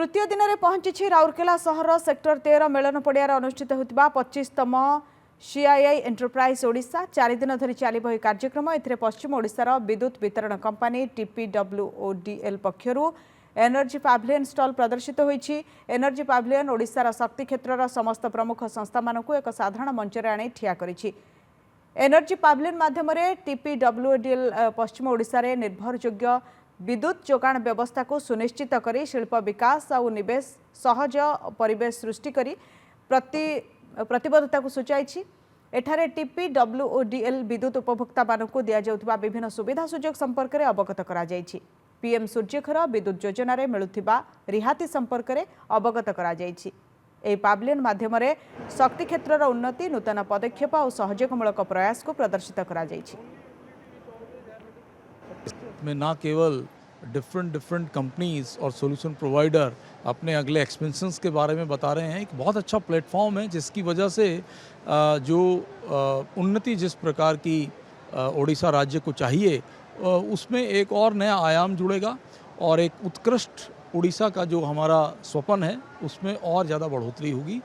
तृतीय दिन में पहुंची राउरकेला सहर सेक्टर 13 मिलन पड़ियार अनुष्ठित होता 25तम सीआईआई एंटरप्राइज ओडिशा 4 दिन धरी चलिब यह कार्यक्रम। ए पश्चिम ओडिशार विद्युत वितरण कंपनी टीपीडब्ल्यूओडीएल पक्षरु एनर्जी पाविलियन स्टॉल प्रदर्शित होईछि। एनर्जी पाविलियन ओडिशार शक्ति क्षेत्रर समस्त प्रमुख संस्था मानकु एक साधारण मंचरे आनी ठिया करिछि। एनर्जी पाविलियन माध्यम टीपीडब्ल्यूओडीएल पश्चिम ओडिशा रे निर्भरयोग्य विद्युत जोगाण व्यवस्था को सुनिश्चित करी शिल्प विकास और निवेश सहज परिवेश सृष्टि करी प्रतिबद्धता को सूचाई। एठारे टीपीडब्ल्यूओडीएल विद्युत उपभोक्ता मानकु दिया जाउथबा विभिन्न सुविधा सुजोग संपर्क में अवगत करा जाइछि। पीएम सूर्यघर विद्युत योजना रे मिलुथिबा रिहाती संपर्क में अवगत करा जाइछि। एही पाविलियन माध्यम शक्ति क्षेत्रर उन्नति नूतन पदक्षेप और सहयोगमूलक प्रयास को प्रदर्शित करा जाइछि। में ना केवल डिफरेंट कंपनीज और सॉल्यूशन प्रोवाइडर अपने अगले एक्सपेंशंस के बारे में बता रहे हैं। एक बहुत अच्छा प्लेटफॉर्म है जिसकी वजह से जो उन्नति जिस प्रकार की ओडिशा राज्य को चाहिए उसमें एक और नया आयाम जुड़ेगा और एक उत्कृष्ट ओडिशा का जो हमारा स्वप्न है उसमें और ज़्यादा बढ़ोतरी होगी।